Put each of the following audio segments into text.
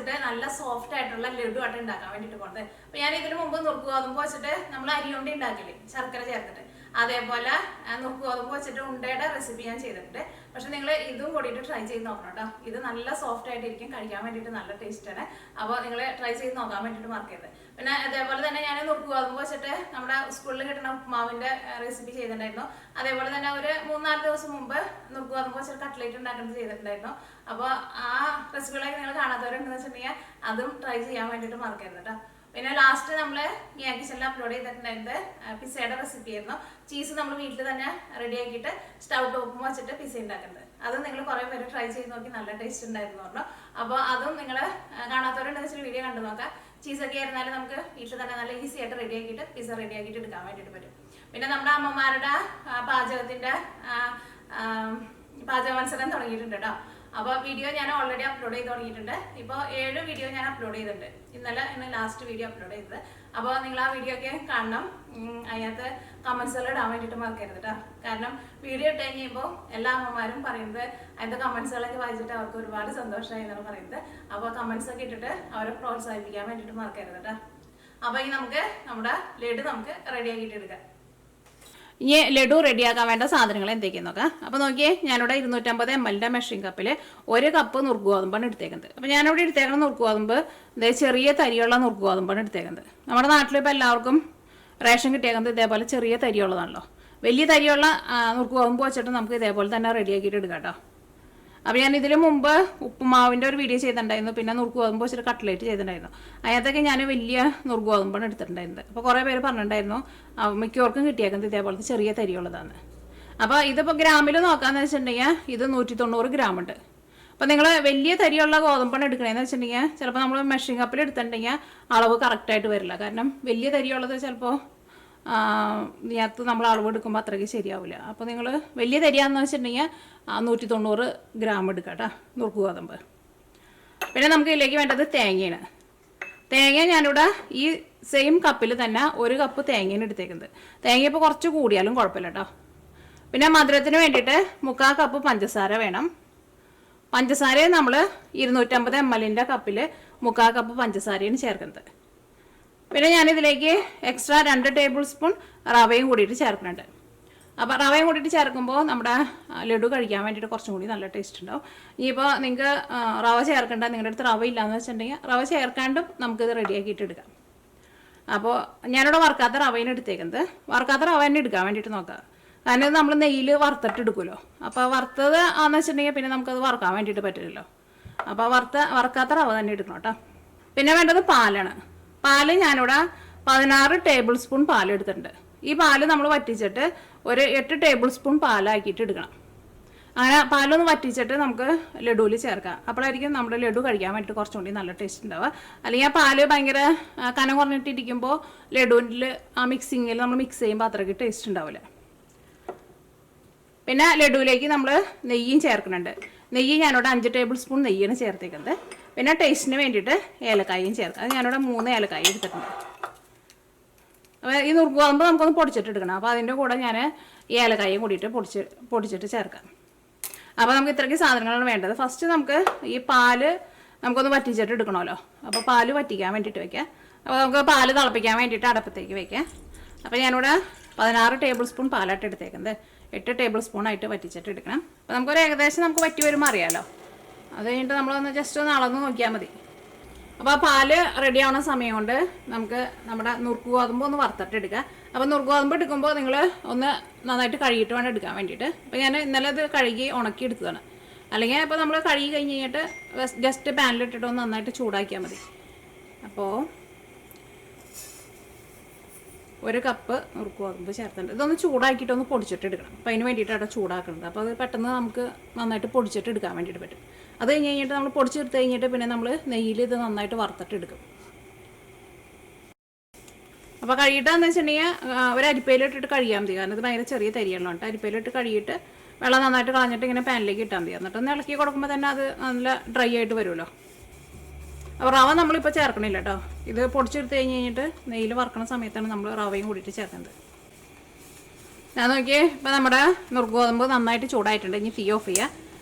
വെച്ചിട്ട് നല്ല സോഫ്റ്റ് ആയിട്ടുള്ള ലഡു ആയിട്ട് ഉണ്ടാക്കാൻ വേണ്ടിയിട്ട് പോകുന്നത്. അപ്പോൾ ഞാൻ ഇതിന് മുമ്പ് നുറുക്ക് ഗോതമ്പ് വെച്ചിട്ട് നമ്മൾ അരി കൊണ്ട് ഉണ്ടാക്കില്ലേ ശർക്കര ചേർത്തിട്ട്, അതേപോലെ നുറുക്ക് ഗോതമ്പ് വെച്ചിട്ട് ഉണ്ടയുടെ റെസിപ്പി ഞാൻ ചെയ്തിട്ടുണ്ട്. പക്ഷെ നിങ്ങൾ ഇതും കൂടിയിട്ട് ട്രൈ ചെയ്ത് നോക്കണം കേട്ടോ. ഇത് നല്ല സോഫ്റ്റ് ആയിട്ടിരിക്കും, കഴിക്കാൻ വേണ്ടിയിട്ട് നല്ല ടേസ്റ്റാണ്. അപ്പോൾ നിങ്ങൾ ട്രൈ ചെയ്ത് നോക്കാൻ വേണ്ടിയിട്ട് മറക്കരുത്. പിന്നെ അതേപോലെ തന്നെ ഞാൻ നുറുക്ക് ഗോതമ്പ് വെച്ചിട്ട് നമ്മുടെ സ്കൂളിൽ കിട്ടുന്ന ഉപ്മാവിൻ്റെ റെസിപ്പി ചെയ്തിട്ടുണ്ടായിരുന്നു. അതേപോലെ തന്നെ ഒരു 3-4 ദിവസം മുമ്പ് നുറുക്ക് ഗോതമ്പ് വെച്ചിട്ട് കട്ട്ലേറ്റ് ഉണ്ടാക്കുന്നത് ചെയ്തിട്ടുണ്ടായിരുന്നു. അപ്പോൾ ആ റെസിപ്പികളൊക്കെ നിങ്ങൾ കാണാത്തവരുണ്ടെന്ന് വെച്ചിട്ടുണ്ടെങ്കിൽ അതും ട്രൈ ചെയ്യാൻ വേണ്ടിയിട്ട് മറക്കരുത് കേട്ടോ. പിന്നെ ലാസ്റ്റ് നമ്മൾ ഗ്യാ കിച്ചണിൽ അപ്ലോഡ് ചെയ്തിട്ടുണ്ടായിരുന്നത് പിസ്സയുടെ റെസിപ്പി ആയിരുന്നു. ചീസ് നമ്മൾ വീട്ടിൽ തന്നെ റെഡി ആക്കിയിട്ട് സ്റ്റൗ ടോപ്പും വെച്ചിട്ട് പിസ്സ ഉണ്ടാക്കുന്നത്. അത് നിങ്ങൾ കുറേ പേര് ട്രൈ ചെയ്ത് നോക്കി നല്ല ടേസ്റ്റ് ഉണ്ടായിരുന്നു പറഞ്ഞു. അപ്പോൾ അതും നിങ്ങൾ കാണാത്തവരുണ്ടെന്ന് വെച്ചിട്ട് വീഡിയോ കണ്ടു നോക്കാം. ചീസൊക്കെ ആയിരുന്നാലും നമുക്ക് വീട്ടിൽ തന്നെ നല്ല ഈസി ആയിട്ട് റെഡി ആക്കിയിട്ട് പിസ്സ റെഡി ആക്കിയിട്ട് എടുക്കാൻ വേണ്ടിയിട്ട് പറ്റും. പിന്നെ നമ്മുടെ അമ്മമാരുടെ പാചകത്തിൻ്റെ പാചക മത്സരം തുടങ്ങിയിട്ടുണ്ട് കേട്ടോ. അപ്പോൾ വീഡിയോ ഞാൻ ഓൾറെഡി അപ്ലോഡ് ചെയ്ത് തുടങ്ങിയിട്ടുണ്ട്. ഇപ്പോൾ 7 വീഡിയോ ഞാൻ അപ്ലോഡ് ചെയ്തിട്ടുണ്ട്. ഇന്ന് ലാസ്റ്റ് വീഡിയോ അപ്ലോഡ് ചെയ്തത്. അപ്പോൾ നിങ്ങൾ ആ വീഡിയോ ഒക്കെ കാണണം. അതിനകത്ത് കമൻസുകൾ ഇടാൻ വേണ്ടിയിട്ട് മറക്കരുത് കേട്ടോ. കാരണം വീഡിയോ ഇട്ട് കഴിയുമ്പോൾ എല്ലാ അമ്മമാരും പറയുന്നത് അതിൻ്റെ കമൻസുകളൊക്കെ വായിച്ചിട്ട് അവർക്ക് ഒരുപാട് സന്തോഷമായി എന്നാണ് പറയുന്നത്. അപ്പോൾ കമൻസൊക്കെ ഇട്ടിട്ട് അവരെ പ്രോത്സാഹിപ്പിക്കാൻ വേണ്ടിയിട്ട് മറക്കരുത് കേട്ടോ. അപ്പോൾ ഈ നമുക്ക് നമ്മുടെ ലഡു നമുക്ക് റെഡി ആക്കിയിട്ട് എടുക്കാം. ഇനി ലഡു റെഡിയാക്കാൻ വേണ്ട സാധനങ്ങൾ എന്തൊക്കെയാന്ന് നോക്കാം. അപ്പോൾ നോക്കിയേ, ഞാനിവിടെ 250 ml മെഷറിംഗ് കപ്പിൽ 1 കപ്പ് നുറുക്ക് ഗോതമ്പാണ് എടുത്തേക്കുന്നത്. അപ്പോൾ ഞാനിവിടെ എടുത്തേക്കുന്ന നുറുക്ക് ഗോതമ്പ് ചെറിയ തരിയുള്ള നുറുക്ക് ഗോതമ്പാണ് എടുത്തേക്കുന്നത്. നമ്മുടെ നാട്ടിലിപ്പോൾ എല്ലാവർക്കും റേഷൻ കിട്ടിയേക്കുന്നത് ഇതേപോലെ ചെറിയ തരിയുള്ളതാണല്ലോ. വലിയ തരിയുള്ള നുറുക്ക് ഗോതമ്പ് വെച്ചിട്ട് നമുക്ക് ഇതേപോലെ തന്നെ റെഡിയാക്കിയിട്ട് എടുക്കാം കേട്ടോ. അപ്പോൾ ഞാൻ ഇതിന് മുമ്പ് ഉപ്പുമാവിൻ്റെ ഒരു വീഡിയോ ചെയ്തിട്ടുണ്ടായിരുന്നു. പിന്നെ നുറുക്ക് ഗോതമ്പ് വെച്ചിട്ട് കട്ട്ലേറ്റ് ചെയ്തിട്ടുണ്ടായിരുന്നു. അതിനകത്തൊക്കെ ഞാൻ വലിയ നുറുക്ക് ഗോതമ്പാണ് എടുത്തിട്ടുണ്ടായിരുന്നത്. അപ്പോൾ കുറേ പേര് പറഞ്ഞിട്ടുണ്ടായിരുന്നു മിക്കവർക്കും കിട്ടിയേക്കുന്നത് ഇതേപോലത്തെ ചെറിയ തരിയുള്ളതാണ്. അപ്പോൾ ഇതിപ്പോൾ ഗ്രാമിൽ നോക്കാമെന്ന് വെച്ചിട്ടുണ്ടെങ്കിൽ ഇത് 190 ഗ്രാം ഉണ്ട്. അപ്പോൾ നിങ്ങൾ വലിയ തരിയുള്ള ഗോതമ്പാണ് എടുക്കണതെന്ന് വെച്ചിട്ടുണ്ടെങ്കിൽ ചിലപ്പോൾ നമ്മൾ മെഷറിംഗ് കപ്പിൽ എടുത്തിട്ടുണ്ടെങ്കിൽ അളവ് കറക്റ്റായിട്ട് വരില്ല. കാരണം വലിയ തരിയുള്ളത് ചിലപ്പോൾ ഇതിനകത്ത് നമ്മൾ അളവ് എടുക്കുമ്പോൾ അത്രയ്ക്ക് ശരിയാവില്ല. അപ്പോൾ നിങ്ങൾ വലിയ തരിയാന്ന് വെച്ചിട്ടുണ്ടെങ്കിൽ 190 ഗ്രാം എടുക്കുക കേട്ടോ നുറുക്ക് ഗോതമ്പ്. പിന്നെ നമുക്ക് ഇതിലേക്ക് വേണ്ടത് തേങ്ങയാണ്. തേങ്ങ ഞാനിവിടെ ഈ സെയിം കപ്പിൽ തന്നെ 1 കപ്പ് തേങ്ങയാണ് എടുത്തേക്കുന്നത്. തേങ്ങ ഇപ്പോൾ കുറച്ച് കൂടിയാലും കുഴപ്പമില്ല കേട്ടോ. പിന്നെ മധുരത്തിന് വേണ്ടിയിട്ട് 3/4 കപ്പ് പഞ്ചസാര വേണം. പഞ്ചസാര നമ്മൾ 250 ml കപ്പിൽ 3/4 കപ്പ് പഞ്ചസാരയാണ് ചേർക്കുന്നത്. പിന്നെ ഞാനിതിലേക്ക് എക്സ്ട്രാ 2 ടേബിൾ സ്പൂൺ റവയും കൂടിയിട്ട് ചേർക്കുന്നുണ്ട്. അപ്പോൾ റവയും കൂടിയിട്ട് ചേർക്കുമ്പോൾ നമ്മുടെ ലഡു കഴിക്കാൻ വേണ്ടിയിട്ട് കുറച്ചും കൂടി നല്ല ടേസ്റ്റ് ഉണ്ടാവും. ഇനിയിപ്പോൾ നിങ്ങൾക്ക് റവ ചേർക്കേണ്ട, നിങ്ങളുടെ അടുത്ത് റവ ഇല്ലയെന്ന് വെച്ചിട്ടുണ്ടെങ്കിൽ റവ ചേർക്കാണ്ടും നമുക്കിത് റെഡിയാക്കിയിട്ട് എടുക്കാം. അപ്പോൾ ഞാനിവിടെ വറുക്കാത്ത റവയാണ് എടുത്തേക്കുന്നത്. വറുക്കാത്ത റവ തന്നെ എടുക്കാൻ വേണ്ടിയിട്ട് നോക്കുക. കാരണം ഇത് നമ്മൾ നെയ്യിൽ വറുത്തിട്ട് എടുക്കുമല്ലോ. അപ്പോൾ വറുത്തത് ആണെന്ന് വെച്ചിട്ടുണ്ടെങ്കിൽ പിന്നെ നമുക്കത് വറുക്കാൻ വേണ്ടിയിട്ട് പറ്റില്ലല്ലോ. അപ്പോൾ വറുക്കാത്ത റവ തന്നെ എടുക്കണം കേട്ടോ. പിന്നെ വേണ്ടത് പാലാണ്. പാല് ഞാനിവിടെ 16 ടേബിൾ സ്പൂൺ പാൽ എടുത്തിട്ടുണ്ട്. ഈ പാല് നമ്മൾ വറ്റിച്ചിട്ട് ഒരു 8 ടേബിൾ സ്പൂൺ പാലാക്കിയിട്ട് എടുക്കണം. അങ്ങനെ പാലൊന്ന് വറ്റിച്ചിട്ട് നമുക്ക് ലഡുവിൽ ചേർക്കാം. അപ്പോഴായിരിക്കും നമ്മുടെ ലഡു കഴിക്കാൻ വേണ്ടിയിട്ട് കുറച്ചും കൂടി നല്ല ടേസ്റ്റ് ഉണ്ടാവുക. അല്ലെങ്കിൽ ആ പാല് ഭയങ്കര കനം കുറഞ്ഞിട്ടിരിക്കുമ്പോൾ ലഡുവിൽ ആ മിക്സിങ്ങിൽ നമ്മൾ മിക്സ് ചെയ്യുമ്പോൾ അത്രയ്ക്ക് ടേസ്റ്റ് ഉണ്ടാവില്ല. പിന്നെ ലഡുവിലേക്ക് നമ്മൾ നെയ്യും ചേർക്കുന്നുണ്ട്. നെയ്യ് ഞാനിവിടെ 5 ടേബിൾ സ്പൂൺ നെയ്യാണ് ചേർത്തേക്കുന്നത്. പിന്നെ ടേസ്റ്റിന് വേണ്ടിയിട്ട് ഏലക്കായും ചേർക്കാം. അത് ഞാനിവിടെ 3 ഏലക്കായ എടുത്തിട്ടുണ്ട്. അപ്പോൾ ഈ നുറുക്ക് ഗോതമ്പ് നമുക്കൊന്ന് പൊടിച്ചിട്ട് എടുക്കണം. അപ്പോൾ അതിൻ്റെ കൂടെ ഞാൻ ഏലക്കായും കൂടിയിട്ട് പൊടിച്ചിട്ട് ചേർക്കാം. അപ്പോൾ നമുക്ക് ഇത്രയ്ക്ക് സാധനങ്ങളാണ് വേണ്ടത്. ഫസ്റ്റ് നമുക്ക് ഈ പാല് നമുക്കൊന്ന് വറ്റിച്ചിട്ട് എടുക്കണമല്ലോ. അപ്പോൾ പാല് വറ്റിക്കാൻ വേണ്ടിയിട്ട് വയ്ക്കാം. അപ്പോൾ നമുക്ക് പാല് തിളപ്പിക്കാൻ വേണ്ടിയിട്ട് അടപ്പത്തേക്ക് വയ്ക്കാം. അപ്പോൾ ഞാനിവിടെ 16 ടേബിൾ സ്പൂൺ പാലായിട്ട് എടുത്തേക്കുന്നത്. 8 ടേബിൾ സ്പൂൺ ആയിട്ട് വറ്റിച്ചിട്ട് എടുക്കണം. അപ്പോൾ നമുക്കൊരു ഏകദേശം നമുക്ക് വറ്റി വരുമ്പോൾ അറിയാമല്ലോ. അത് കഴിഞ്ഞിട്ട് നമ്മളൊന്ന് ജസ്റ്റ് ഒന്ന് അളന്ന് നോക്കിയാൽ മതി. അപ്പോൾ ആ പാല് റെഡി ആവുന്ന സമയം കൊണ്ട് നമുക്ക് നമ്മുടെ നുറുക്ക് ഗോതമ്പ് ഒന്ന് വറുത്തിട്ട് എടുക്കുക. അപ്പോൾ നുറുക്ക് ഗോതമ്പ് എടുക്കുമ്പോൾ നിങ്ങൾ ഒന്ന് നന്നായിട്ട് കഴുകിയിട്ട് വേണം എടുക്കാൻ വേണ്ടിയിട്ട്. അപ്പോൾ ഞാൻ ഇന്നലെ ഇത് കഴുകി ഉണക്കി എടുത്തതാണ്. അല്ലെങ്കിൽ ഇപ്പോൾ നമ്മൾ കഴുകി കഴിഞ്ഞ് കഴിഞ്ഞിട്ട് ജസ്റ്റ് പാനിലിട്ടിട്ട് ഒന്ന് നന്നായിട്ട് ചൂടാക്കിയാൽ മതി. അപ്പോൾ 1 കപ്പ് നുറുക്ക് ഗോതമ്പ് ചേർത്തിട്ടുണ്ട്. ഇതൊന്ന് ചൂടാക്കിയിട്ട് ഒന്ന് പൊടിച്ചിട്ട് എടുക്കണം. അപ്പോൾ അതിന് വേണ്ടിയിട്ടാണ് ചൂടാക്കുന്നത്. അപ്പോൾ അത് പെട്ടെന്ന് നമുക്ക് നന്നായിട്ട് പൊടിച്ചിട്ട് എടുക്കാൻ വേണ്ടിയിട്ട് പറ്റും. അത് കഴിഞ്ഞ് കഴിഞ്ഞിട്ട് നമ്മൾ പൊടിച്ചെടുത്ത് കഴിഞ്ഞിട്ട് പിന്നെ നമ്മൾ നെയ്യിൽ ഇത് നന്നായിട്ട് വറുത്തിട്ട് എടുക്കും. അപ്പോൾ കഴുകിയിട്ടാന്ന് വെച്ചിട്ടുണ്ടെങ്കിൽ ഒരു അരിപ്പയിലിട്ടിട്ട് കഴിയാൻ മതി. കാരണം ഇത് ഭയങ്കര ചെറിയ തരികളുണ്ട്. അരിപ്പയിലിട്ട് കഴുകിയിട്ട് വെള്ളം നന്നായിട്ട് കളഞ്ഞിട്ട് ഇങ്ങനെ പാനിലേക്ക് ഇട്ടാൽ മതി. എന്നിട്ട് ഒന്ന് ഇളക്കി കൊടുക്കുമ്പോൾ തന്നെ അത് നല്ല ഡ്രൈ ആയിട്ട് വരുമല്ലോ. അപ്പോൾ റവ നമ്മളിപ്പോൾ ചേർക്കണില്ല കേട്ടോ. ഇത് പൊടിച്ചെടുത്ത് കഴിഞ്ഞിട്ട് നെയ്യിൽ വറുക്കണ സമയത്താണ് നമ്മൾ റവയും കൂടിയിട്ട് ചേർക്കുന്നത്. ഞാൻ നോക്കിയേ, ഇപ്പോൾ നമ്മുടെ നുറുക്ക് ഗോതമ്പ് നന്നായിട്ട് ചൂടായിട്ടുണ്ട്. ഇനി തീ ഓഫ് ചെയ്യുക.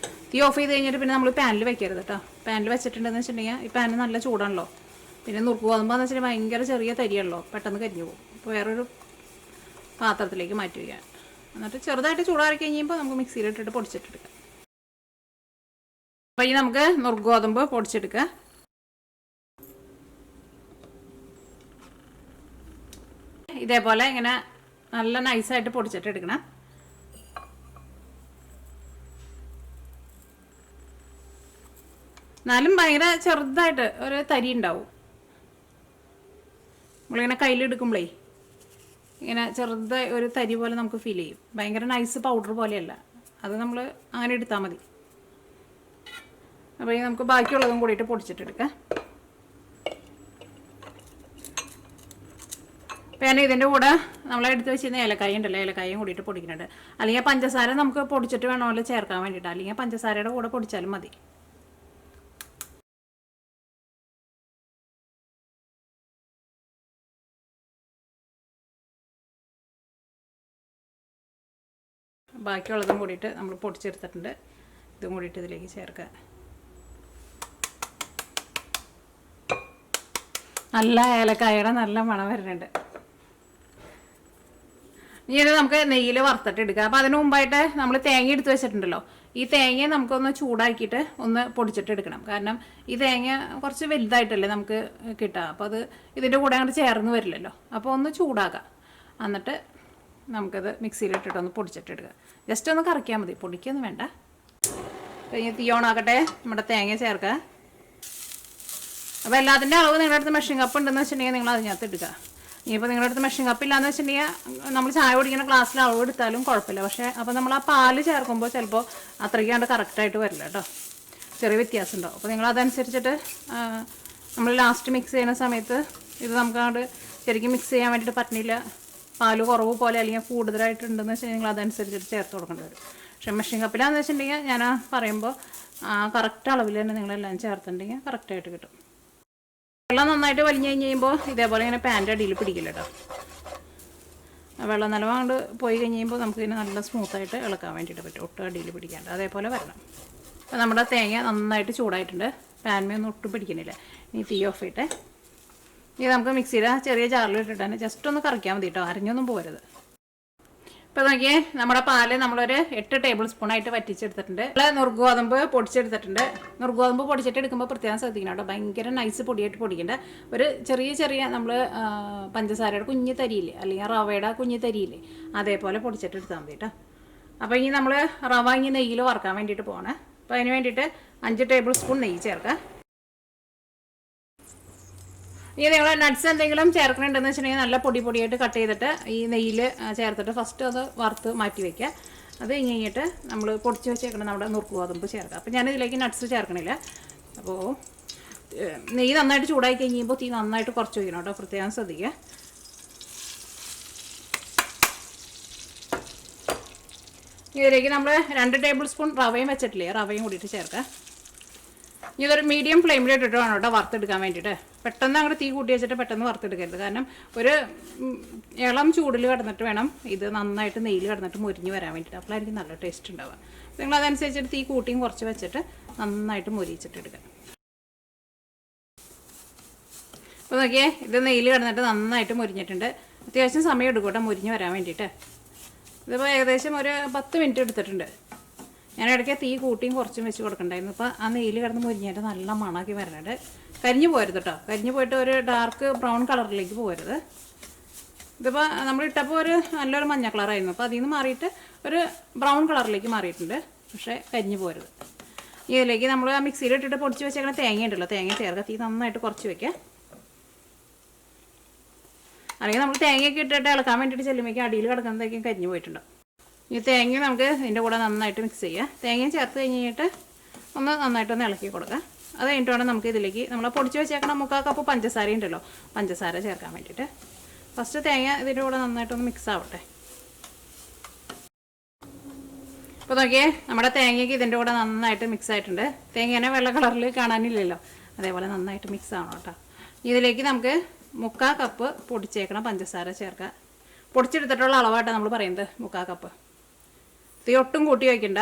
തീ ഓഫ് ചെയ്ത് കഴിഞ്ഞിട്ട് പിന്നെ നമ്മൾ പാനിൽ വെക്കരുത് കേട്ടോ. പാനിൽ വെച്ചിട്ടുണ്ടെന്ന് വെച്ചിട്ടുണ്ടെങ്കിൽ ഈ പാന് നല്ല ചൂടാണല്ലോ. പിന്നെ നുറുക്ക് ഗോതമ്പാന്ന് വെച്ചിട്ടുണ്ടെങ്കിൽ ഭയങ്കര ചെറിയ തരിയാണല്ലോ, പെട്ടെന്ന് കരിഞ്ഞു പോകും. അപ്പോൾ വേറൊരു പാത്രത്തിലേക്ക് മാറ്റി വയ്ക്കാം. എന്നിട്ട് ചെറുതായിട്ട് ചൂടാറി കഴിയുമ്പോൾ നമുക്ക് മിക്സിയിലിട്ടിട്ട് പൊടിച്ചിട്ടെടുക്കാം. അപ്പോൾ ഇനി നമുക്ക് നുറുക്ക് ഗോതമ്പ് പൊടിച്ചെടുക്കുക. ഇതേപോലെ ഇങ്ങനെ നല്ല നൈസായിട്ട് പൊടിച്ചിട്ട് എടുക്കണം. എന്നാലും ഭയങ്കര ചെറുതായിട്ട് ഒരു തരി ഉണ്ടാവും. നമ്മളിങ്ങനെ കയ്യിലെടുക്കുമ്പോഴേ ഇങ്ങനെ ചെറുതായി ഒരു തരി പോലെ നമുക്ക് ഫീൽ ചെയ്യും. ഭയങ്കര നൈസ് പൗഡർ പോലെയല്ല. അത് നമ്മൾ അങ്ങനെ എടുത്താൽ മതി. അപ്പോൾ നമുക്ക് ബാക്കിയുള്ളതും കൂടിയിട്ട് പൊടിച്ചിട്ടെടുക്കാം. പിന്നെ ഇതിൻ്റെ കൂടെ നമ്മളെടുത്ത് വെച്ചിരുന്ന ഏലക്കായ ഉണ്ടല്ലോ, ഏലക്കായും കൂടിയിട്ട് പൊടിക്കുന്നുണ്ട്. അല്ലെങ്കിൽ പഞ്ചസാര നമുക്ക് പൊടിച്ചിട്ട് വേണമല്ലോ ചേർക്കാൻ വേണ്ടിയിട്ട്. അല്ലെങ്കിൽ പഞ്ചസാരയുടെ കൂടെ പൊടിച്ചാലും മതി. ബാക്കിയുള്ളതും കൂടിയിട്ട് നമ്മൾ പൊടിച്ചെടുത്തിട്ടുണ്ട്. ഇതും കൂടിയിട്ട് ഇതിലേക്ക് ചേർക്കുക. നല്ല ഏലക്കായയുടെ നല്ല മണം വരുന്നുണ്ട്. ഇനി ഇത് നമുക്ക് നെയ്യിൽ വറുത്തിട്ട് എടുക്കാം. അപ്പോൾ അതിന് മുമ്പായിട്ട് നമ്മൾ തേങ്ങ എടുത്ത് വെച്ചിട്ടുണ്ടല്ലോ, ഈ തേങ്ങ നമുക്കൊന്ന് ചൂടാക്കിയിട്ട് ഒന്ന് പൊടിച്ചിട്ട് എടുക്കണം. കാരണം ഈ തേങ്ങ കുറച്ച് വലുതായിട്ടല്ലേ നമുക്ക് കിട്ടുക. അപ്പോൾ അത് ഇതിൻ്റെ കൂടെ അങ്ങോട്ട് ചേർന്ന് വരില്ലല്ലോ. അപ്പോൾ ഒന്ന് ചൂടാക്കാം. എന്നിട്ട് നമുക്കത് മിക്സിയിലിട്ടിട്ടൊന്ന് പൊടിച്ചിട്ടെടുക്കുക. ജസ്റ്റ് ഒന്ന് കറക്കിയാൽ മതി, പൊടിക്കൊന്നും വേണ്ട. കഴിഞ്ഞ് തീ ഓണാക്കട്ടെ, നമ്മുടെ തേങ്ങ ചേർക്കുക. അപ്പോൾ എല്ലാത്തിൻ്റെ അളവ് നിങ്ങളുടെ അടുത്ത് മെഷീൻ കപ്പ് ഉണ്ടെന്ന് വെച്ചിട്ടുണ്ടെങ്കിൽ നിങ്ങൾ അതിനകത്ത് എടുക്കുക. ഇനിയിപ്പോൾ നിങ്ങളുടെ അടുത്ത് മെഷീൻ കപ്പില്ലാന്ന് വെച്ചിട്ടുണ്ടെങ്കിൽ നമ്മൾ ചായ കുടിക്കുന്ന ഗ്ലാസ്സിൽ അളവ് എടുത്താലും കുഴപ്പമില്ല. പക്ഷേ അപ്പോൾ നമ്മൾ ആ പാല് ചേർക്കുമ്പോൾ ചിലപ്പോൾ അത്രയ്ക്കാണ്ട് കറക്റ്റായിട്ട് വരില്ല കേട്ടോ, ചെറിയ വ്യത്യാസം ഉണ്ടാവും. അപ്പോൾ നിങ്ങൾ അതനുസരിച്ചിട്ട് നമ്മൾ ലാസ്റ്റ് മിക്സ് ചെയ്യുന്ന സമയത്ത് ഇത് നമുക്കങ്ങോട്ട് ശരിക്കും മിക്സ് ചെയ്യാൻ വേണ്ടിയിട്ട് പറ്റുന്നില്ല, പാല് കുറവ് പോലെ അല്ലെങ്കിൽ കൂടുതലായിട്ടുണ്ടെന്ന് വെച്ചാൽ നിങ്ങൾ അതനുസരിച്ചിട്ട് ചേർത്ത് കൊടുക്കേണ്ടി വരും. പക്ഷേ മെഷീൻ കപ്പിലാന്ന് വെച്ചിട്ടുണ്ടെങ്കിൽ ഞാൻ പറയുമ്പോൾ കറക്റ്റ് അളവിൽ തന്നെ നിങ്ങളെല്ലാം ചേർത്തിട്ടുണ്ടെങ്കിൽ കറക്റ്റായിട്ട് കിട്ടും. വെള്ളം നന്നായിട്ട് വലിഞ്ഞ് കഴിഞ്ഞ് കഴിയുമ്പോൾ ഇതേപോലെ ഇങ്ങനെ പാൻ്റെ അടിയിൽ പിടിക്കില്ല കേട്ടോ. വെള്ളം നല്ലവാണ്ട് പോയി കഴിഞ്ഞ് കഴിയുമ്പോൾ നമുക്കിതിനെ നല്ല സ്മൂത്തായിട്ട് ഇളക്കാൻ വേണ്ടിയിട്ട് പറ്റും, ഒട്ടും അടിയിൽ പിടിക്കാണ്ട് അതേപോലെ വരണം. അപ്പോൾ നമ്മുടെ തേങ്ങ നന്നായിട്ട് ചൂടായിട്ടുണ്ട്, പാൻമയൊന്നും ഒട്ടും പിടിക്കുന്നില്ല. ഇനി തീ ഓഫ് ചെയ്തിട്ട് ഇത് നമുക്ക് മിക്സിയുടെ ചെറിയ ജാറിൽ ഇട്ടിട്ട് ജസ്റ്റ് ഒന്ന് കറക്കിയാൽ മതി കേട്ടോ, അരിഞ്ഞൊന്നും പോരുത്. ഇപ്പോൾ നോക്കിയേ, നമ്മുടെ പാല് നമ്മളൊരു 8 ടേബിൾ സ്പൂണായിട്ട് വറ്റിച്ചെടുത്തിട്ടുണ്ട്. നുറുക്ക് ഗോതമ്പ് പൊടിച്ചെടുത്തിട്ടുണ്ട്. നുറുക്ക് ഗോതമ്പ് പൊടിച്ചിട്ട് എടുക്കുമ്പോൾ പ്രത്യേകം ശ്രദ്ധിക്കണം കേട്ടോ, ഭയങ്കര നൈസ് പൊടിയായിട്ട് പൊടിക്കേണ്ട. ഒരു ചെറിയ നമ്മൾ പഞ്ചസാരയുടെ കുഞ്ഞ് തരിയില്ലേ, അല്ലെങ്കിൽ റവയുടെ കുഞ്ഞ് തരിയില്ലേ, അതേപോലെ പൊടിച്ചിട്ട് എടുത്താൽ മതി കേട്ടോ. അപ്പോൾ ഇനി നമ്മൾ റവ ഇനി നെയ്യിൽ വറുക്കാൻ വേണ്ടിയിട്ട് പോകണേ. അപ്പോൾ അതിന് വേണ്ടിയിട്ട് 5 ടേബിൾ സ്പൂൺ നെയ്യ് ചേർക്കാം. ഇനി നിങ്ങൾ നട്ട്സ് എന്തെങ്കിലും ചേർക്കണുണ്ടെന്ന് വെച്ചിട്ടുണ്ടെങ്കിൽ നല്ല പൊടിയായിട്ട് കട്ട് ചെയ്തിട്ട് ഈ നെയ്യിൽ ചേർത്തിട്ട് ഫസ്റ്റ് അത് വറുത്ത് മാറ്റി വയ്ക്കുക. അത് കഴിഞ്ഞിട്ട് നമ്മൾ പൊടിച്ച് വെച്ചേക്കണം നമ്മുടെ നുറുക്ക് ഗോതമ്പ് ചേർക്കുക. അപ്പോൾ ഞാനിതിലേക്ക് നട്ട്സ് ചേർക്കണില്ല. അപ്പോൾ നെയ്യ് നന്നായിട്ട് ചൂടായി കഴിയുമ്പോൾ തീ നന്നായിട്ട് കുറച്ച് വയ്ക്കണം കേട്ടോ, പ്രത്യേകം ശ്രദ്ധിക്കുക. ഇതിലേക്ക് നമ്മൾ 2 ടേബിൾ സ്പൂൺ റവയും വെച്ചിട്ടില്ലേ, റവയും കൂടിയിട്ട് ചേർക്കുക. ഇതൊരു മീഡിയം ഫ്ലെയിമിലിട്ടിട്ട് വേണം കേട്ടോ വറുത്തെടുക്കാൻ വേണ്ടിയിട്ട്. പെട്ടെന്ന് അങ്ങോട്ട് തീ കൂട്ടി വെച്ചിട്ട് പെട്ടെന്ന് വറുത്തെടുക്കരുത്. കാരണം ഒരു ഇളം ചൂടിൽ കിടന്നിട്ട് വേണം ഇത് നന്നായിട്ട് നെയ്യിൽ കിടന്നിട്ട് മുരിഞ്ഞ് വരാൻ വേണ്ടിയിട്ട്. അപ്പോഴായിരിക്കും നല്ല ടേസ്റ്റ് ഉണ്ടാവുക. നിങ്ങൾ അതനുസരിച്ചിട്ട് തീ കൂട്ടിയും കുറച്ച് വെച്ചിട്ട് നന്നായിട്ട് മുരിച്ചിട്ട് എടുക്കുക. അപ്പോൾ നോക്കിയേ, ഇത് നെയ്യിൽ കിടന്നിട്ട് നന്നായിട്ട് മുരിഞ്ഞിട്ടുണ്ട്. അത്യാവശ്യം സമയം എടുക്കും കേട്ടോ മുരിഞ്ഞ് വരാൻ വേണ്ടിയിട്ട്. ഇതിപ്പോൾ ഏകദേശം ഒരു 10 മിനിറ്റ് എടുത്തിട്ടുണ്ട്. ഞാൻ ഇടയ്ക്ക് തീ കൂട്ടിയും കുറച്ചും വെച്ച് കൊടുക്കണ്ടായിരുന്നു. അപ്പോൾ ആ നെയ്യിൽ കിടന്ന് മുരിഞ്ഞിട്ട് നല്ല മണാക്കി വരണുണ്ട്. കരിഞ്ഞു പോരുത് കേട്ടോ, കരിഞ്ഞു പോയിട്ട് ഒരു ഡാർക്ക് ബ്രൗൺ കളറിലേക്ക് പോരുത്. ഇതിപ്പോൾ നമ്മളിട്ടപ്പോൾ ഒരു നല്ലൊരു മഞ്ഞ കളറായിരുന്നു. അപ്പോൾ അതിൽ നിന്ന് മാറിയിട്ട് ഒരു ബ്രൗൺ കളറിലേക്ക് മാറിയിട്ടുണ്ട്. പക്ഷേ കരിഞ്ഞു പോരുത്. ഇതിലേക്ക് നമ്മൾ ആ മിക്സിയിലിട്ടിട്ട് പൊടിച്ച് വെച്ചേക്കുന്ന തേങ്ങ ഉണ്ടല്ലോ, തേങ്ങ ചേർക്കുക. തീ നന്നായിട്ട് കുറച്ച് വയ്ക്കുക. അല്ലെങ്കിൽ നമ്മൾ തേങ്ങയൊക്കെ ഇട്ടിട്ട് ഇളക്കാൻ വേണ്ടിയിട്ട് ചെല്ലുമ്പോഴേക്കും അടിയിൽ കിടക്കുന്നതൊക്കെ കരിഞ്ഞു പോയിട്ടുണ്ടോ. ഈ തേങ്ങ നമുക്ക് ഇതിൻ്റെ കൂടെ നന്നായിട്ട് മിക്സ് ചെയ്യുക. തേങ്ങയും ചേർത്ത് കഴിഞ്ഞിട്ട് ഒന്ന് നന്നായിട്ടൊന്ന് ഇളക്കി കൊടുക്കുക. അത് കഴിഞ്ഞിട്ട് വേണം നമുക്ക് ഇതിലേക്ക് നമ്മൾ പൊടിച്ച് വെച്ചേക്കണം 3/4 കപ്പ് പഞ്ചസാര ഉണ്ടല്ലോ, പഞ്ചസാര ചേർക്കാൻ വേണ്ടിയിട്ട്. ഫസ്റ്റ് തേങ്ങ ഇതിൻ്റെ കൂടെ നന്നായിട്ടൊന്ന് മിക്സ് ആവട്ടെ. ഇപ്പോൾ നോക്കിയേ, നമ്മുടെ തേങ്ങയ്ക്ക് ഇതിൻ്റെ കൂടെ നന്നായിട്ട് മിക്സ് ആയിട്ടുണ്ട്. തേങ്ങേനെ വെള്ള കളറിൽ കാണാനില്ലല്ലോ, അതേപോലെ നന്നായിട്ട് മിക്സ് ആവണം കേട്ടോ. ഇതിലേക്ക് നമുക്ക് 3/4 കപ്പ് പൊടിച്ചേക്കണം പഞ്ചസാര ചേർക്കുക. പൊടിച്ചെടുത്തിട്ടുള്ള അളവായിട്ടാണ് നമ്മൾ പറയുന്നത് 3/4 കപ്പ്. തീ ഒട്ടും കൂട്ടി വയ്ക്കണ്ട.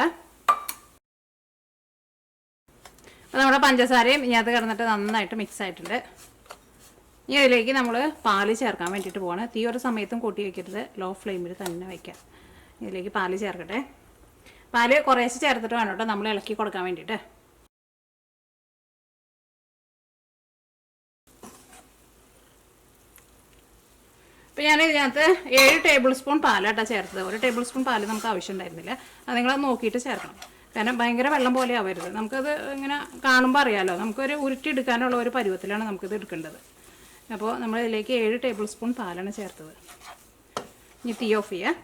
അപ്പോൾ നമ്മുടെ പഞ്ചസാരയും ഇതിനകത്ത് കിടന്നിട്ട് നന്നായിട്ട് മിക്സ് ആയിട്ടുണ്ട്. ഇനി അതിലേക്ക് നമ്മൾ പാല് ചേർക്കാൻ വേണ്ടിയിട്ട് പോവാണ്. തീ ഒരു സമയത്തും കൂട്ടി വയ്ക്കരുത്, ലോ ഫ്ലെയിമിൽ തന്നെ വയ്ക്കാം. ഇതിലേക്ക് പാല് ചേർക്കട്ടെ. പാല് കുറേശ്ശെ ചേർത്തിട്ട് വേണം കേട്ടോ നമ്മൾ ഇളക്കി കൊടുക്കാൻ വേണ്ടിയിട്ട്. അപ്പോൾ ഞാൻ ഇതിനകത്ത് 7 ടേബിൾ സ്പൂൺ പാലാട്ടോ ചേർത്തത്. 1 ടേബിൾ സ്പൂൺ പാല് നമുക്ക് ആവശ്യം ഉണ്ടായിരുന്നില്ല. അത് നിങ്ങളത് നോക്കിയിട്ട് ചേർക്കണം. കാരണം ഭയങ്കര വെള്ളം പോലെ ആവരുത്. നമുക്കത് ഇങ്ങനെ കാണുമ്പോൾ അറിയാമല്ലോ, നമുക്കൊരു ഉരുട്ടിയെടുക്കാനുള്ള ഒരു പരുവത്തിലാണ് നമുക്കിത് എടുക്കേണ്ടത്. അപ്പോൾ നമ്മൾ ഇതിലേക്ക് 7 ടേബിൾ സ്പൂൺ പാലാണ് ചേർത്തത്. ഇനി തീ ഓഫ് ചെയ്യാം.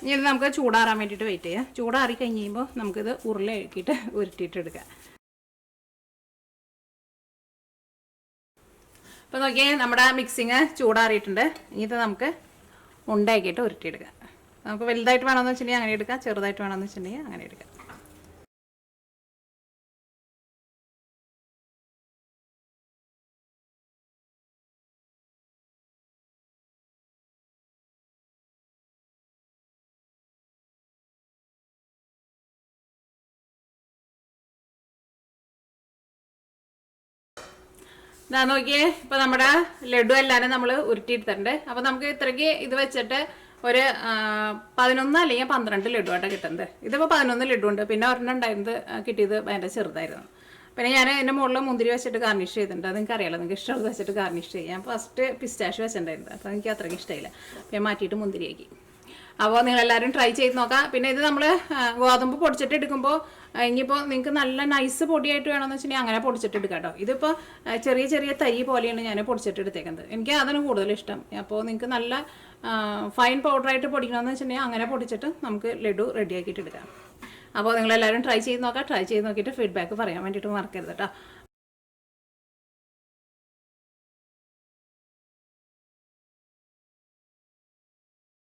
ഇനി ഇത് നമുക്ക് ചൂടാറാൻ വേണ്ടിയിട്ട് വെയിറ്റ് ചെയ്യാം. ചൂടാറി കഴിഞ്ഞ് കഴിയുമ്പോൾ നമുക്കിത് ഉരുളയാക്കിയിട്ട് ഉരുട്ടിയിട്ടെടുക്കാം. അപ്പോൾ നോക്കിയാൽ നമ്മുടെ മിക്സിങ് ചൂടാറിയിട്ടുണ്ട്. ഇനി ഇത് നമുക്ക് ഉണ്ടാക്കിയിട്ട് ഉരുട്ടിയെടുക്കാം. നമുക്ക് വലുതായിട്ട് വേണമെന്ന് വെച്ചിട്ടുണ്ടെങ്കിൽ അങ്ങനെ എടുക്കാം, ചെറുതായിട്ട് വേണമെന്ന് വെച്ചിട്ടുണ്ടെങ്കിൽ അങ്ങനെ എടുക്കാം. ഇതാ നോക്കിയേ, ഇപ്പോൾ നമ്മുടെ ലഡു എല്ലാവരും നമ്മൾ ഉരുട്ടിയെടുത്തിട്ടുണ്ട്. അപ്പോൾ നമുക്ക് ഇത്രയ്ക്ക് ഇത് വെച്ചിട്ട് ഒരു 11 അല്ലെങ്കിൽ 12 ലഡു ആയിട്ട് കിട്ടുന്നത്. ഇതിപ്പോൾ 11 ലഡു ഉണ്ട്. പിന്നെ ഒരെണ്ണം ഉണ്ടായിരുന്നത് കിട്ടിയത് ഭയങ്കര ചെറുതായിരുന്നു. പിന്നെ ഞാൻ എൻ്റെ മുകളിൽ മുന്തിരി വെച്ചിട്ട് ഗാർണിഷ് ചെയ്തിട്ടുണ്ട്. അത് നിങ്ങൾക്ക് അറിയാലോ, നിങ്ങൾക്ക് ഇഷ്ടമുള്ളത് വെച്ചിട്ട് ഗാർണിഷ് ചെയ്യാം. ഫസ്റ്റ് പിസ്റ്റാഷ് വെച്ചിട്ടുണ്ടായിരുന്നത്, അപ്പോൾ എനിക്ക് അത്രയ്ക്ക് ഇഷ്ടമില്ല. പിന്നെ മാറ്റിയിട്ട് മുന്തിരിയാക്കി. അപ്പോൾ നിങ്ങളെല്ലാവരും ട്രൈ ചെയ്ത് നോക്കാം. പിന്നെ ഇത് നമ്മൾ ഗോതമ്പ് പൊടിച്ചിട്ട് എടുക്കുമ്പോൾ ഇനിയിപ്പോൾ നിങ്ങൾക്ക് നല്ല നൈസ് പൊടിയായിട്ട് വേണമെന്ന് വെച്ചിട്ടുണ്ടെങ്കിൽ അങ്ങനെ പൊടിച്ചിട്ട് എടുക്കാം കേട്ടോ. ഇതിപ്പോൾ ചെറിയ ചെറിയ തരി പോലെയാണ് ഞാൻ പൊടിച്ചിട്ട് എടുത്തേക്കുന്നത്. എനിക്ക് അതിന് കൂടുതൽ ഇഷ്ടം. അപ്പോൾ നിങ്ങൾക്ക് നല്ല ഫൈൻ പൗഡറായിട്ട് പൊടിക്കണമെന്ന് വെച്ചിട്ടുണ്ടെങ്കിൽ അങ്ങനെ പൊടിച്ചിട്ട് നമുക്ക് ലഡു റെഡിയാക്കിയിട്ട് എടുക്കാം. അപ്പോൾ നിങ്ങളെല്ലാവരും ട്രൈ ചെയ്ത് നോക്കാം. ട്രൈ ചെയ്ത് നോക്കിയിട്ട് ഫീഡ്ബാക്ക് പറയാൻ വേണ്ടിയിട്ട് മറക്കരുത് കേട്ടോ.